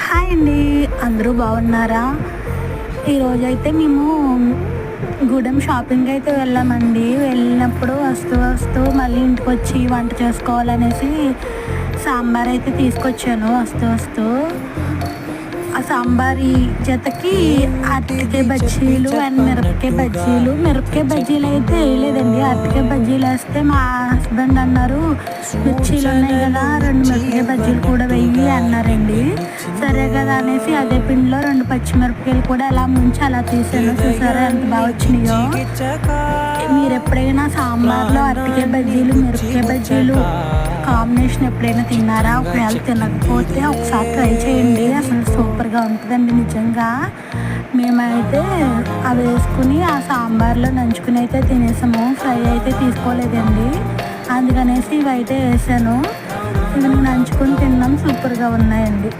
Hi అండి, అందరూ బాగున్నారా? ఈరోజైతే మేము గూడెం షాపింగ్ అయితే వెళ్ళామండి. వెళ్ళినప్పుడు వస్తూ మళ్ళీ ఇంటికి వచ్చి వంట చేసుకోవాలనేసి సాంబార్ అయితే తీసుకొచ్చాను. వస్తూ ఆ సాంబారి జతకి అరటికాయ బజ్జీలు అండ్ మిరపకాయ బజ్జీలు అయితే వేయలేదండి. అరటికాయ బజ్జీలు వేస్తే మా హస్బెండ్ అన్నారు, మిర్చీలు ఉన్నాయి కదా, 2 మిరపకాయ బజ్జీలు కూడా వెయ్యి అన్నారండి. సరే కదా అనేసి అదే పిండిలో 2 పచ్చిమిరపకాయలు కూడా అలా ముంచి అలా తీసాను. చూసారా ఎంత బాగా వచ్చినాయో. మీరు ఎప్పుడైనా సాంబార్లో అరటికాయ బజ్జీలు మిరపకాయ బజ్జీలు కాంబినేషన్ ఎప్పుడైనా తిన్నారా? ఒకవేళ తినకపోతే ఒకసారి ట్రై చేయండి, అసలు సూపర్గా ఉంటుందండి నిజంగా. మేమైతే అవి వేసుకుని ఆ సాంబార్లో నంచుకుని అయితే తినేసాము. ఫ్రై అయితే తీసుకోలేదండి, అందుకనేసి ఇవి అయితే వేసాను. ఇవి నంచుకొని తిన్నాం, సూపర్గా ఉన్నాయండి.